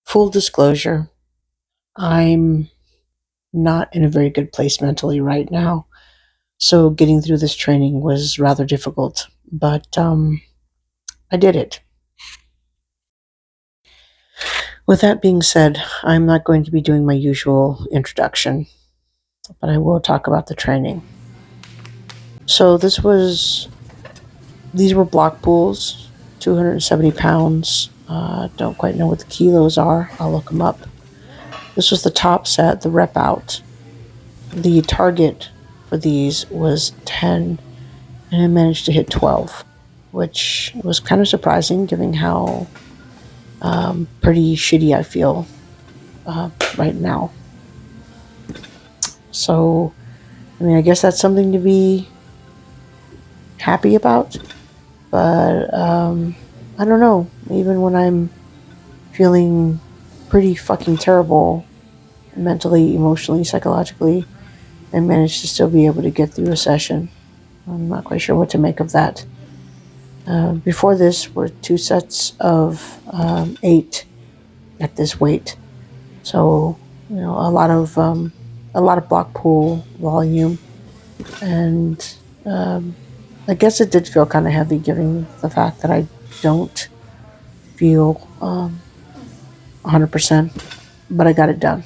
Full disclosure, I'm not in a very good place mentally right now, so getting through this training was rather difficult, but I did it. With that being said, I'm not going to be doing my usual introduction, but I will talk about the training. So these were block pulls, 270 pounds. Don't quite know what the kilos are. I'll look them up. This was the top set, the rep out. The target for these was 10, and I managed to hit 12, which was kind of surprising given how pretty shitty I feel right now. So, I mean, I guess that's something to be happy about, but I don't know. Even when I'm feeling pretty fucking terrible mentally, emotionally, psychologically, I managed to still be able to get through a session. I'm not quite sure what to make of that. Before this were 2 sets of 8 at this weight, so a lot of block pull volume, and I guess it did feel kind of heavy, given the fact that I don't feel 100%, but I got it done.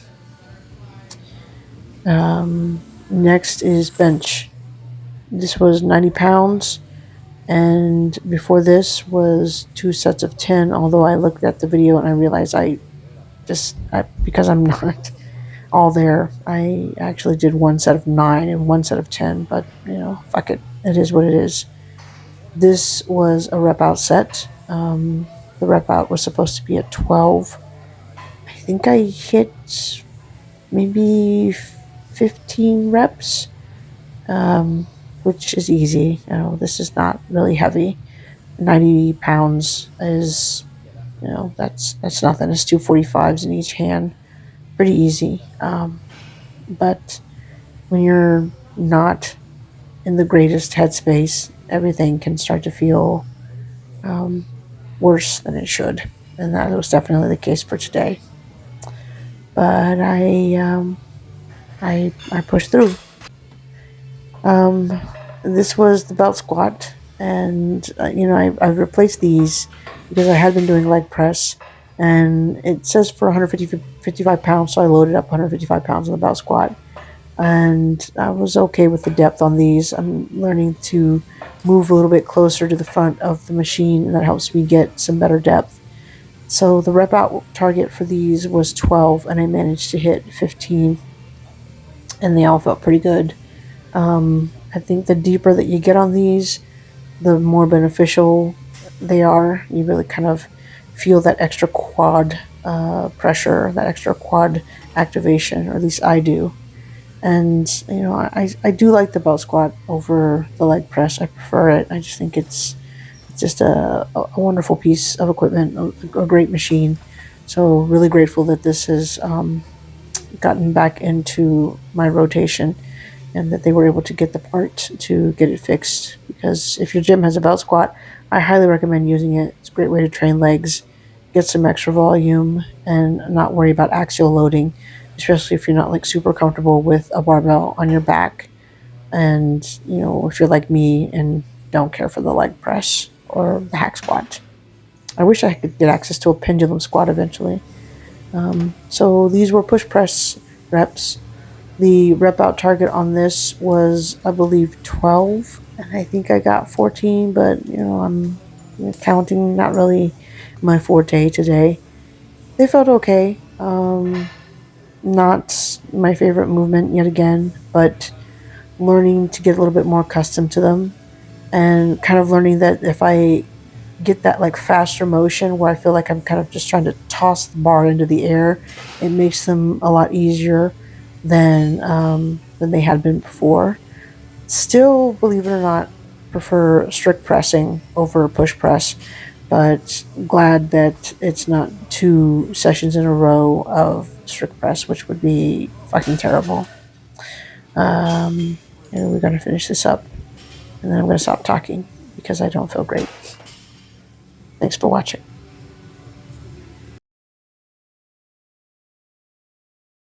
Next is bench. This was 90 pounds. And before this was 2 sets of 10, although I looked at the video and I realized because I'm not all there, I actually did 1 set of 9 and 1 set of 10, but fuck it. It is what it is. This was a rep out set. The rep out was supposed to be at 12. I think I hit maybe 15 reps, which is easy. This is not really heavy. 90 pounds is, that's nothing. It's 245s in each hand. Pretty easy. But when you're not in the greatest headspace, everything can start to feel worse than it should. And that was definitely the case for today. But I pushed through. This was the belt squat, and I've replaced these because I had been doing leg press, and it says for 155 pounds, so I loaded up 155 pounds on the belt squat, and I was okay with the depth on these. I'm learning to move a little bit closer to the front of the machine, and that helps me get some better depth. So the rep out target for these was 12, and I managed to hit 15, and they all felt pretty good. I think the deeper that you get on these, the more beneficial they are. You really kind of feel that extra quad pressure, that extra quad activation, or at least I do. And I do like the belt squat over the leg press. I prefer it. I just think it's just a wonderful piece of equipment, a great machine. So really grateful that this has gotten back into my rotation, and that they were able to get the part to get it fixed. Because if your gym has a belt squat, I highly recommend using it. It's a great way to train legs, get some extra volume, and not worry about axial loading, especially if you're not like super comfortable with a barbell on your back. And if you're like me and don't care for the leg press or the hack squat. I wish I could get access to a pendulum squat eventually. So these were push press reps. The rep out target on this was, I believe, 12, and I think I got 14, but I'm counting, not really my forte today. They felt okay. Not my favorite movement yet again, but learning to get a little bit more accustomed to them, and kind of learning that if I get that like faster motion where I feel like I'm kind of just trying to toss the bar into the air, it makes them a lot easier than they had been before. Still, believe it or not, prefer strict pressing over push press, but glad that it's not 2 sessions in a row of strict press, which would be fucking terrible. And we're going to finish this up, and then I'm going to stop talking because I don't feel great. Thanks for watching.